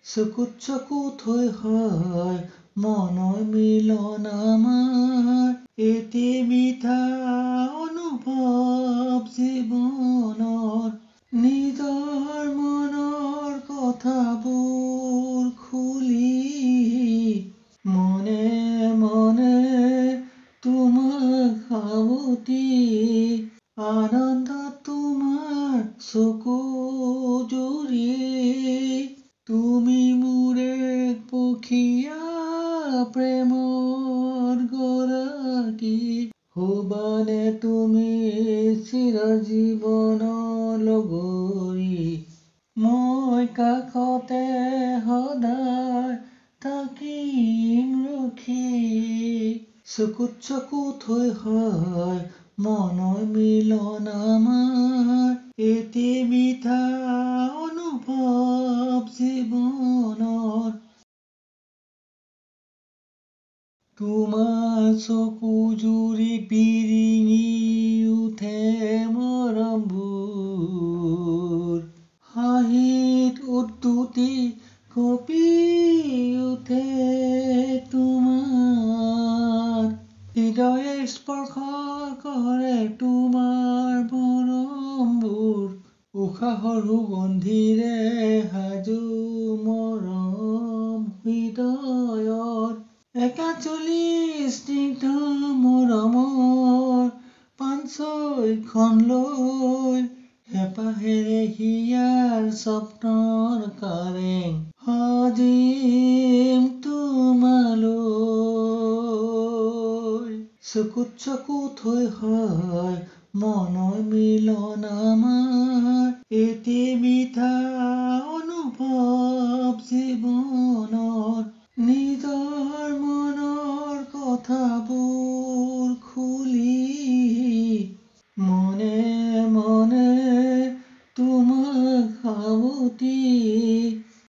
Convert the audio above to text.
চকুত চকুত হৈ হয় মনৰ মিলন আমাৰ এটি মিঠা অনুভৱ জীৱনৰ নিজৰ মনৰ কথাবোৰ খুলি মনে মনে তোমাক সাৱটি আনন্দ তোমাৰ চকু জুৰি তুমি মোৰ এক পখীয়া প্ৰেমৰ গৰাকী হ'বানে তুমি চিৰজীৱনৰ লগৰী মই কাষতে সদায় থাকিম ৰখি চকুত চকুত হৈ হয় মনৰ মিলন আমাৰ এটি মিঠা অনুভৱ জীৱনৰ তোমাৰ চকু জুৰি বিৰিঙি উঠে মৰমবোৰ হাঁহিত উদ্যুতি কঁপি উঠে তোমাৰ হৃদয়ে স্পৰ্শ কৰে তোমাৰ মৰমবোৰ উশাহৰ সুগন্ধিৰে সাজু মৰম হৃদয়ত একাচলি স্নিগ্ধ মৰমৰ পাঞ্চৈখন লৈ হেঁপাহেৰে হিয়াৰ স্বপ্নৰ কাৰেং সাজিম তোমালৈ চকুত চকুত হৈ হয় মনৰ মিলন আমাৰ এটি মিঠা অনুভৱ জীৱনৰ নিজৰ মনৰ কথাবোৰ খুলি মনে মনে তোমাক সাৱটি